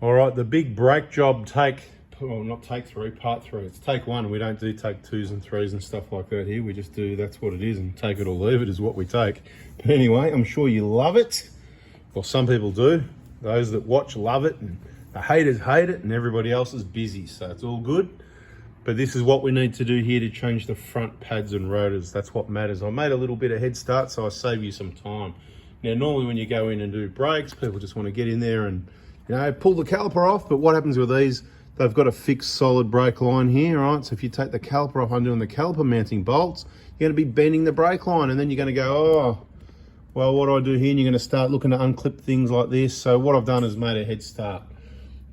All right, the big brake job part three. It's take one. We don't do take twos and threes and stuff like that here. We just do, that's what it is, and take it or leave it is what we take. But anyway, I'm sure you love it. Well, some people do. Those that watch love it, and the haters hate it, and everybody else is busy. So it's all good. But this is what we need to do here to change the front pads and rotors. That's what matters. I made a little bit of head start, so I save you some time. Now, normally when you go in and do brakes, people just want to get in there and, you know, pull the caliper off. But what happens with these, they've got a fixed solid brake line here, right? So if you take the caliper off undoing the caliper mounting bolts, you're going to be bending the brake line, and then you're going to go, oh, well, what do I do here? And you're going to start looking to unclip things like this. So what I've done is made a head start.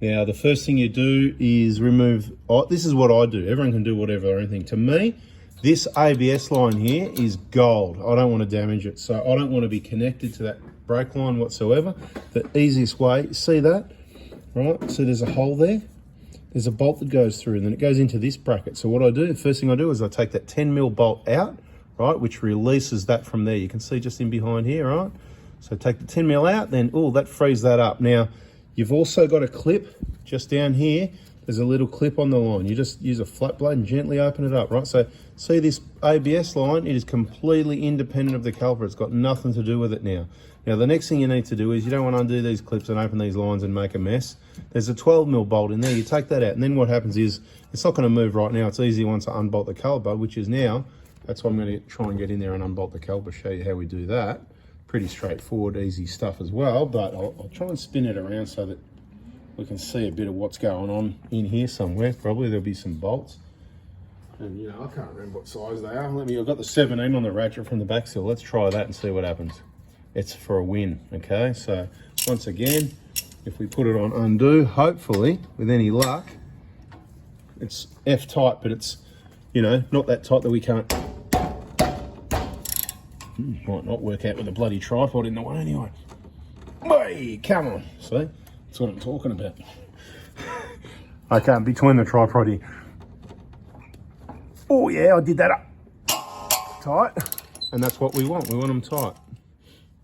Now, the first thing you do is remove, this is what I do. Everyone can do whatever or anything. To me, this ABS line here is gold. I don't want to damage it. So I don't want to be connected to that brake line whatsoever. The easiest way, see that, right? So there's a hole there. There's a bolt that goes through, and then it goes into this bracket. So what I do, the first thing I do is I take that 10mm bolt out, right, which releases that from there. You can see just in behind here, right? So take the 10mm out, then, oh, that frees that up. Now, you've also got a clip just down here. There's a little clip on the line. You just use a flat blade and gently open it up, right? So see this ABS line, it is completely independent of the caliper. It's got nothing to do with it now. Now, the next thing you need to do is you don't want to undo these clips and open these lines and make a mess. There's a 12mm bolt in there. You take that out, and then what happens is it's not going to move right now. It's easy once I unbolt the caliper, which is now. That's why I'm going to try and get in there and unbolt the caliper, show you how we do that. Pretty straightforward, easy stuff as well, but I'll try and spin it around so that we can see a bit of what's going on in here somewhere. Probably there'll be some bolts. And, you know, I can't remember what size they are. I've got the 17 on the ratchet from the back seal. Let's try that and see what happens. It's for a win, okay? So once again, if we put it on undo, hopefully, with any luck, it's F-tight, but it's, you know, not that tight that we can't. Might not work out with a bloody tripod in the way anyway. Hey, come on. See? That's what I'm talking about. I can't between the tripod here. Oh yeah, I did that up. Tight. And that's what we want. We want them tight.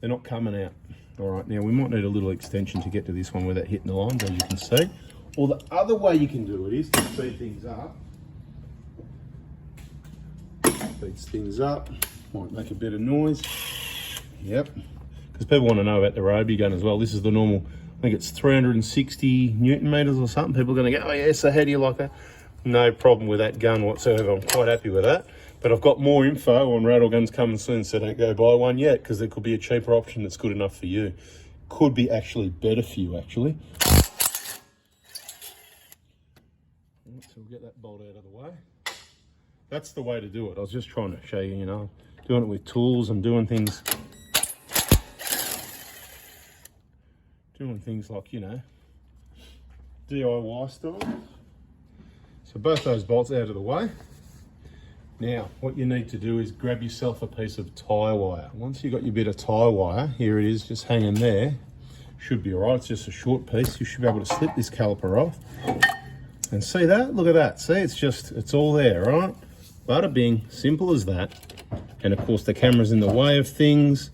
They're not coming out. All right, now we might need a little extension to get to this one without hitting the lines, as you can see. Or the other way you can do it is to speed things up. Speeds things up. Might make a bit of noise. Yep. Because people want to know about the Roby gun as well. This is the normal, I think it's 360 Newton meters or something. People are going to go, oh yeah, so how do you like that? No problem with that gun whatsoever. I'm quite happy with that. But I've got more info on rattle guns coming soon, so don't go buy one yet, because there could be a cheaper option that's good enough for you. Could be actually better for you, actually. So we'll get that bolt out of the way. That's the way to do it. I was just trying to show you, you know, doing it with tools and doing things like, you know, DIY style. So both those bolts out of the way. Now, what you need to do is grab yourself a piece of tie wire. Once you've got your bit of tie wire, here it is, just hanging there. Should be all right, it's just a short piece. You should be able to slip this caliper off. And see that? Look at that. See, it's all there, right? Bada bing, simple as that. And of course the camera's in the way of things,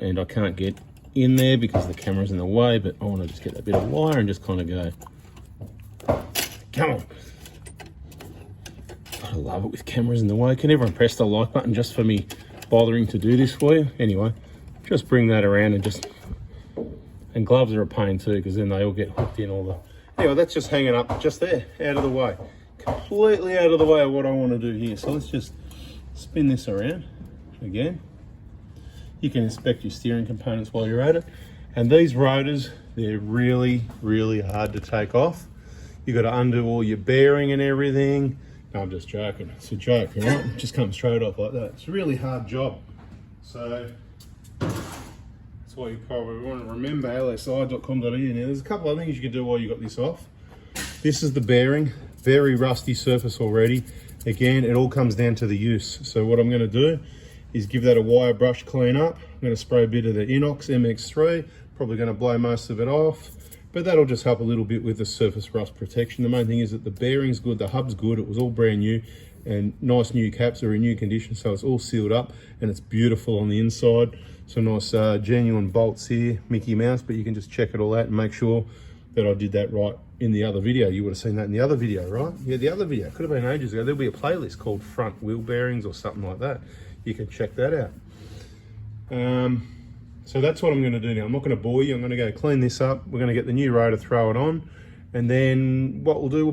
and I can't get in there because the camera's in the way, but I want to just get that bit of wire and just kind of go, come on. I love it with cameras in the way. Can everyone press the like button just for me bothering to do this for you? Anyway, just bring that around and gloves are a pain too, because then they all get hooked in all the, anyway, that's just hanging up just there, out of the way. Completely out of the way of what I want to do here. So let's just spin this around again. You can inspect your steering components while you're at it. And these rotors, they're really, really hard to take off. You've got to undo all your bearing and everything. No, I'm just joking. It's a joke, all right? It just comes straight off like that. It's a really hard job. So that's why you probably want to remember lsi.com.au. Now, there's a couple of things you can do while you got this off. This is the bearing. Very rusty surface already. Again, it all comes down to the use. So what I'm going to do is give that a wire brush clean up. I'm going to spray a bit of the Inox MX3, probably going to blow most of it off, but that'll just help a little bit with the surface rust protection. The main thing is that the bearing's good, the hub's good, it was all brand new, and nice new caps are in new condition, so it's all sealed up and it's beautiful on the inside. Some nice genuine bolts here, Mickey Mouse, but you can just check it all out and make sure that I did that right in the other video. You would have seen that in the other video, right? Yeah, the other video, could have been ages ago. There'll be a playlist called front wheel bearings or something like that. You can check that out. So that's what I'm going to do now. I'm not going to bore you. I'm going to go clean this up. We're going to get the new rotor, throw it on, and then what we'll do, we'll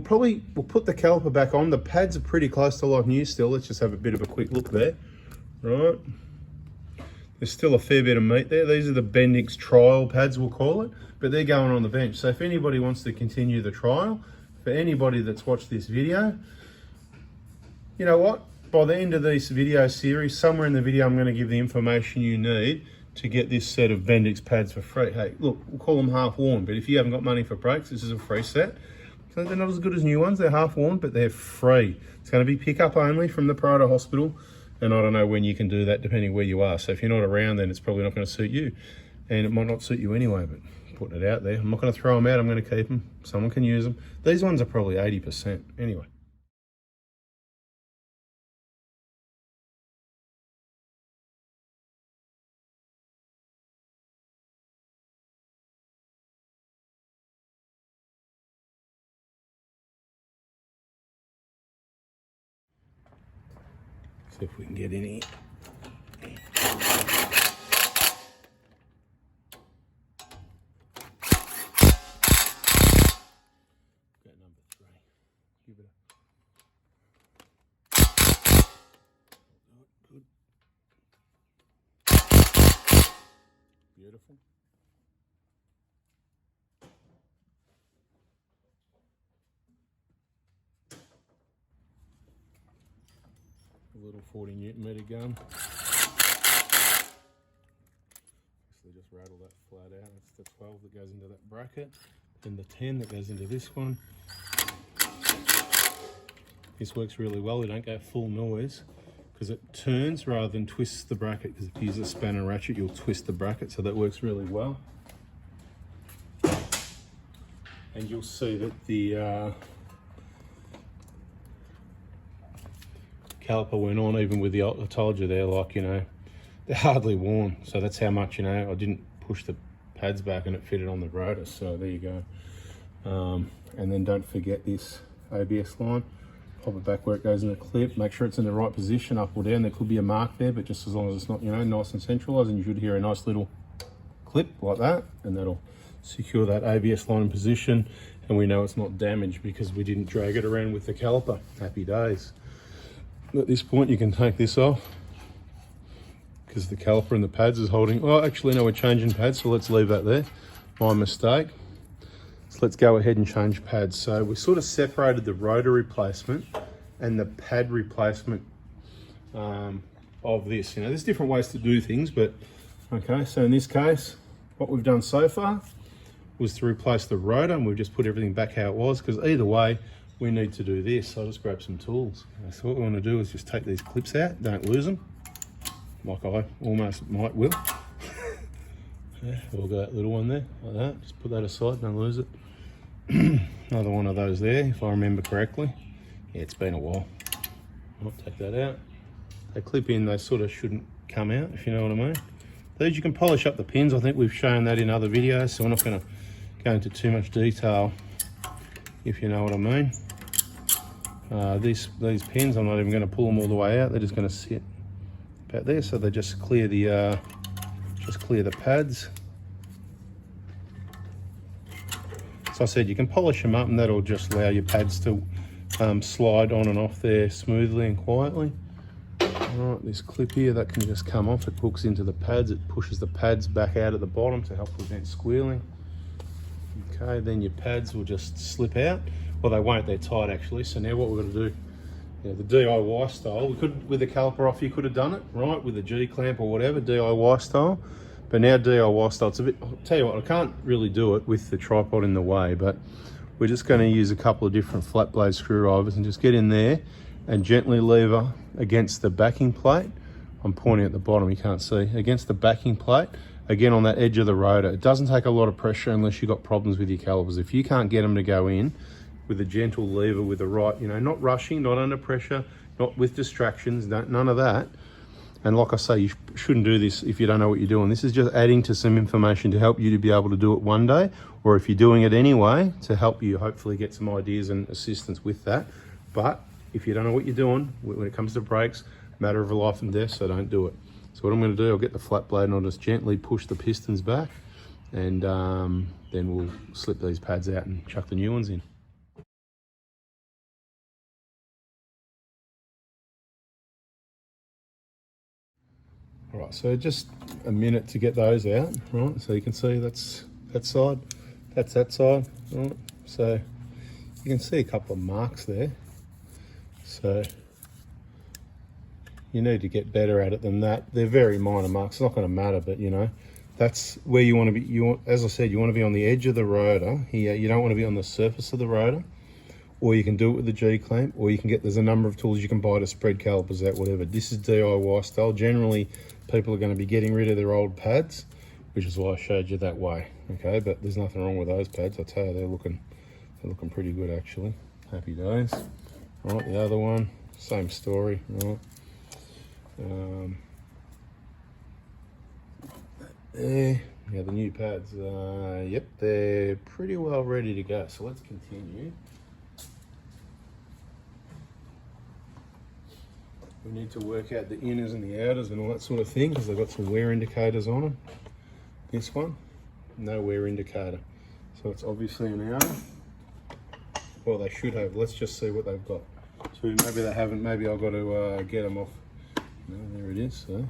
put the caliper back on. The pads are pretty close to like new still. Let's just have a bit of a quick look there. Right, there's still a fair bit of meat there. These are the Bendix trial pads, we'll call it, but they're going on the bench. So if anybody wants to continue the trial, for anybody that's watched this video, you know what? By the end of this video series, somewhere in the video, I'm going to give the information you need to get this set of Bendix pads for free. Hey, look, we'll call them half worn, but if you haven't got money for brakes, this is a free set. So they're not as good as new ones. They're half worn, but they're free. It's going to be pickup only from the Proto Hospital. And I don't know when you can do that, depending where you are. So if you're not around, then it's probably not going to suit you. And it might not suit you anyway, but putting it out there. I'm not going to throw them out. I'm going to keep them. Someone can use them. These ones are probably 80% anyway. See if we can get in here. Got number 3. Give it a... Good. Beautiful. A little 40 Newton meter gun. So just rattle that flat out. That's the 12 that goes into that bracket, and the 10 that goes into this one. This works really well. We don't go full noise because it turns rather than twists the bracket, because if you use a spanner ratchet, you'll twist the bracket, so that works really well. And you'll see that the caliper went on even with the, I told you there, like, you know, they're hardly worn. So that's how much, you know, I didn't push the pads back and it fitted on the rotor. So there you go. And then don't forget this ABS line. Pop it back where it goes in the clip. Make sure it's in the right position, up or down. There could be a mark there, but just as long as it's not, you know, nice and centralized, and you should hear a nice little clip like that, and that'll secure that ABS line in position. And we know it's not damaged because we didn't drag it around with the caliper. Happy days. At this point, you can take this off because the caliper and the pads is holding. Well, actually, no, we're changing pads, so let's leave that there. My mistake. So let's go ahead and change pads. So we sort of separated the rotor replacement and the pad replacement of this. You know, there's different ways to do things, but okay. So in this case, what we've done so far was to replace the rotor, and we've just put everything back how it was, because either way, we need to do this. So I'll just grab some tools. So what we want to do is just take these clips out, don't lose them, like I almost might will. Yeah, we'll go that little one there, like that. Just put that aside, don't lose it. Another one of those there, if I remember correctly. Yeah, it's been a while. I'll take that out. They clip in, they sort of shouldn't come out, if you know what I mean. These, you can polish up the pins. I think we've shown that in other videos, so we're not going to go into too much detail, if you know what I mean. These pins, I'm not even going to pull them all the way out. They're just going to sit about there, so they just clear the pads. So I said you can polish them up, and that'll just allow your pads to slide on and off there smoothly and quietly. All right, this clip here, that can just come off. It hooks into the pads. It pushes the pads back out at the bottom to help prevent squealing. Okay, then your pads will just slip out. Well, they won't, they're tight actually. So now what we're going to do, you know, the DIY style, we could, with the caliper off, you could have done it, right? With a G-clamp or whatever, DIY style. But now DIY style, it's a bit, I'll tell you what, I can't really do it with the tripod in the way, but we're just going to use a couple of different flat blade screwdrivers and just get in there and gently lever against the backing plate. I'm pointing at the bottom, you can't see, against the backing plate, again on that edge of the rotor. It doesn't take a lot of pressure unless you've got problems with your calipers. If you can't get them to go in with a gentle lever, with the right, you know, not rushing, not under pressure, not with distractions, none of that, And like I say, you shouldn't do this if you don't know what you're doing. This is just adding to some information to help you to be able to do it one day, or if you're doing it anyway, to help you hopefully get some ideas and assistance with that. But if you don't know what you're doing, when it comes to brakes, matter of life and death, so don't do it. So what I'm going to do, I'll get the flat blade and I'll just gently push the pistons back, and then we'll slip these pads out and chuck the new ones in. All right, so just a minute to get those out, right? So you can see that's that side, that's that side, right? So you can see a couple of marks there. So you need to get better at it than that. They're very minor marks, it's not gonna matter, but you know, that's where you wanna be. As I said, you wanna be on the edge of the rotor here. You don't wanna be on the surface of the rotor. Or you can do it with the G-clamp, or you can there's a number of tools you can buy to spread calipers out, whatever. This is DIY style. Generally, people are going to be getting rid of their old pads, which is why I showed you that way, okay? But there's nothing wrong with those pads. I tell you, they're looking pretty good, actually. Happy days. Right, the other one, same story, right? There, yeah, the new pads, yep, they're pretty well ready to go. So let's continue. We need to work out the inners and the outers and all that sort of thing, because they've got some wear indicators on them. This one, no wear indicator. So it's obviously an outer. Well, they should have. Let's just see what they've got. So maybe they haven't, maybe I've got to get them off. No, there it is. So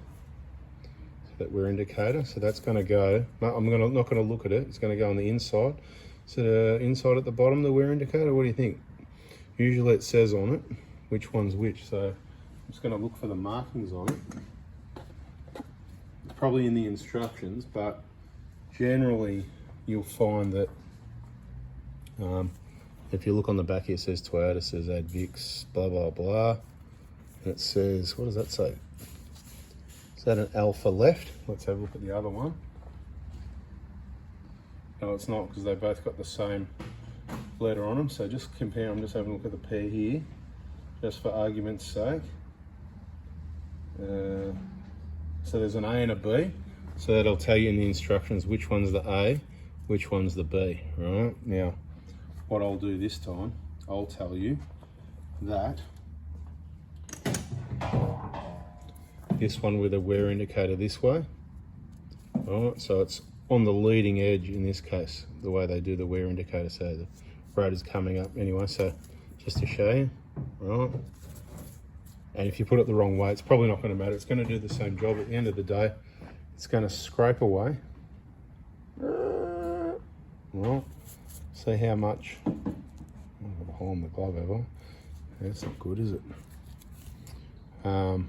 that wear indicator. So that's going to go, I'm not going to look at it. It's going to go on the inside. So the inside at the bottom, the wear indicator, what do you think? Usually it says on it which one's which. So I'm just going to look for the markings on it. It's probably in the instructions, but generally you'll find that if you look on the back here, it says Toyota, it says Advix, blah, blah, blah. And it says, what does that say? Is that an alpha left? Let's have a look at the other one. No, it's not, because they both got the same letter on them. So just compare, I'm just having a look at the pair here, just for argument's sake. So there's an A and a B, so that'll tell you in the instructions which one's the A, which one's the B, right? Now, what I'll do this time, I'll tell you that this one with a wear indicator this way, right? So it's on the leading edge in this case, the way they do the wear indicator, so the rotor's coming up anyway, so just to show you, right? And if you put it the wrong way, it's probably not going to matter. It's going to do the same job at the end of the day. It's going to scrape away. Right. See how much. I've got a hole in the glove, have I? That's not good, is it? Just trying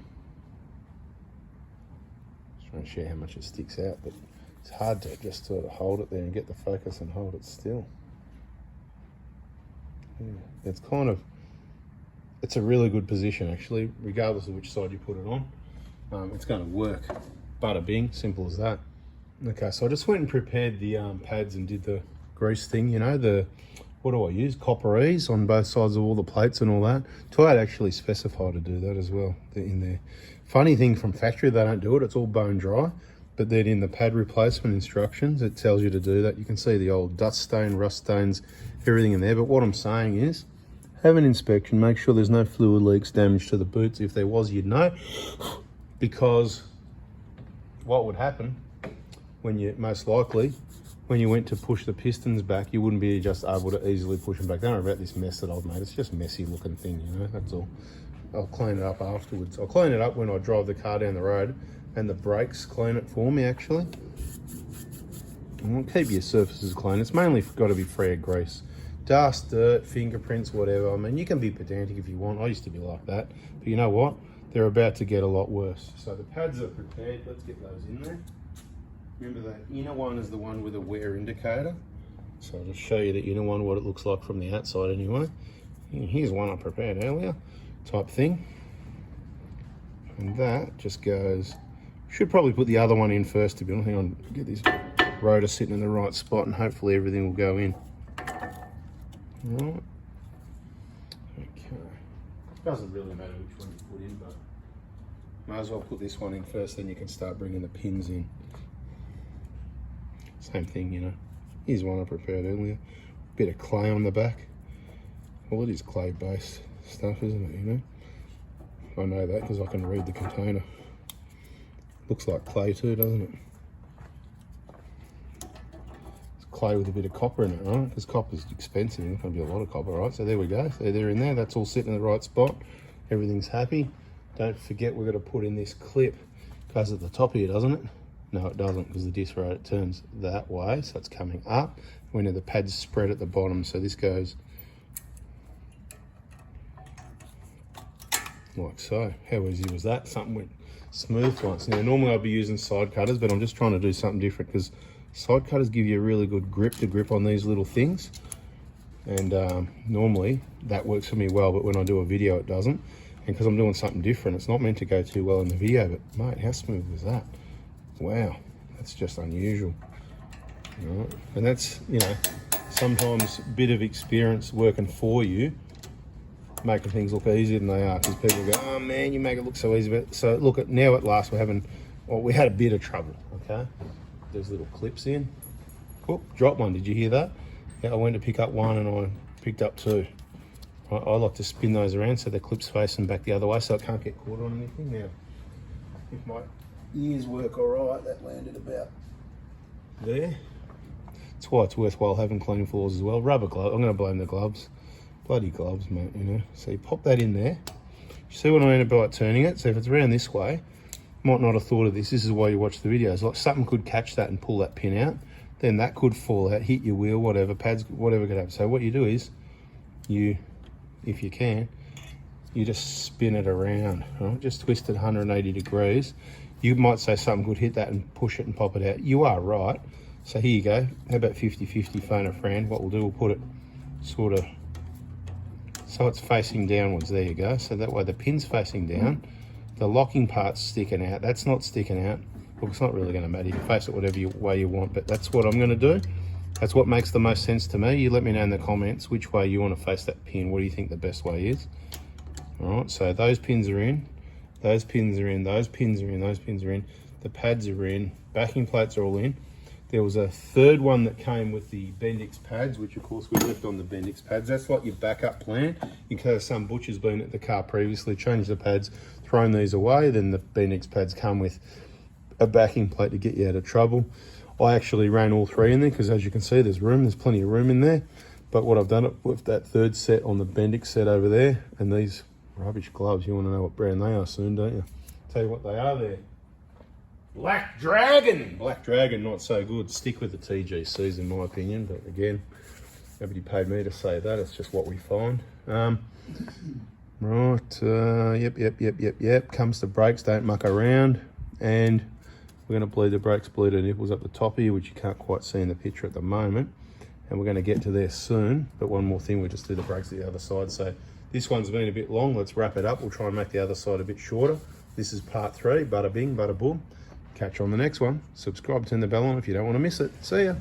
to show how much it sticks out, but it's hard to just sort of hold it there and get the focus and hold it still. Yeah. It's kind of, it's a really good position actually, regardless of which side you put it on. It's going to work. Bada bing, simple as that. Okay, so I just went and prepared the pads and did the grease thing, you know, what do I use? Copper E's on both sides of all the plates and all that. Toyota actually specify to do that as well. They're in there. Funny thing, from factory they don't do it, it's all bone dry, but then in the pad replacement instructions it tells you to do that. You can see the old dust stain, rust stains, everything in there. But what I'm saying is, have an inspection, make sure there's no fluid leaks, damage to the boots. If there was, you'd know, because what would happen when you, most likely, when you went to push the pistons back, you wouldn't be just able to easily push them back. Don't worry about this mess that I've made. It's just a messy looking thing, you know, that's all. I'll clean it up afterwards. I'll clean it up when I drive the car down the road, and the brakes clean it for me actually. And keep your surfaces clean. It's mainly got to be free of grease. Dust, dirt, fingerprints, whatever. I mean, you can be pedantic if you want. I used to be like that. But you know what? They're about to get a lot worse. So the pads are prepared. Let's get those in there. Remember that inner one is the one with a wear indicator. So I'll just show you the inner one, what it looks like from the outside anyway. And here's one I prepared earlier, type thing. And that just goes, should probably put the other one in first to be honest. Hang on, get this rotor sitting in the right spot and hopefully everything will go in. Right. Okay. Doesn't really matter which one you put in, but Might as well put this one in first, then you can start bringing the pins in. Same thing, you know. Here's one I prepared earlier. Bit of clay on the back. Well, it is clay-based stuff, isn't it, you know? I know that because I can read the container. Looks like clay too, doesn't it? It's clay with a bit of copper in it, right? Because copper's expensive, there's going to be a lot of copper, right? So there we go, so they're in there, that's all sitting in the right spot. Everything's happy. Don't forget we're going to put in this clip. Goes at the top here, doesn't it? No, it doesn't, because the disc rotor turns that way, so it's coming up. When the pad's spread at the bottom, so this goes like so. How easy was that? Something went smooth once. Now, normally I'd be using side cutters, but I'm just trying to do something different because side cutters give you a really good grip to grip on these little things. And normally that works for me well, but when I do a video, it doesn't. And because I'm doing something different, it's not meant to go too well in the video, but mate, how smooth was that? Wow, that's just unusual. Right. And that's, you know, sometimes a bit of experience working for you, making things look easier than they are, because people go, oh man, you make it look so easy. But so look, at now at last we're having, well, we had a bit of trouble, okay? There's little clips in. Oh, dropped one, did you hear that? Yeah, I went to pick up one and I picked up two. I like to spin those around so the clip's facing back the other way so it can't get caught on anything. Now, if my ears work all right, that landed about there. That's why it's worthwhile having clean floors as well. Rubber gloves, I'm going to blame the gloves. Bloody gloves, mate, you know. So you pop that in there. You see what I mean about turning it? So if it's around this way, might not have thought of this. This is why you watch the videos. Like something could catch that and pull that pin out. Then that could fall out, hit your wheel, whatever, pads, whatever could happen. So what you do is, you, if you can, you just spin it around, right? Just twist it 180 degrees. You might say something could hit that and push it and pop it out. You are right. So here you go. How about 50-50, phone a friend? What we'll do, we'll put it sort of so it's facing downwards. There you go. So that way the pin's facing down. The locking part's sticking out. That's not sticking out. Well, it's not really going to matter. You can face it whatever way you want, but that's what I'm going to do. That's what makes the most sense to me. You let me know in the comments which way you want to face that pin. What do you think the best way is? All right, so those pins are in. Those pins are in. Those pins are in. Those pins are in. The pads are in. Backing plates are all in. There was a third one that came with the Bendix pads, which of course we left on the Bendix pads. That's like your backup plan in case some butcher's been at the car previously, changed the pads, thrown these away. Then the Bendix pads come with a backing plate to get you out of trouble. I actually ran all three in there because as you can see, there's plenty of room in there. But what I've done with that third set on the Bendix set over there, and these rubbish gloves, you want to know what brand they are soon, don't you? Tell you what they are there. Black Dragon! Black Dragon, not so good. Stick with the TGCs in my opinion, but again, nobody paid me to say that, it's just what we find. Yep. Comes to brakes, don't muck around. And we're going to bleed the brakes, bleed the nipples up the top here, which you can't quite see in the picture at the moment. And we're going to get to there soon. But one more thing, we'll just do the brakes to the other side. So this one's been a bit long, let's wrap it up. We'll try and make the other side a bit shorter. This is part 3, bada bing, bada boom. Catch you on the next one. Subscribe, turn the bell on if you don't want to miss it. See ya.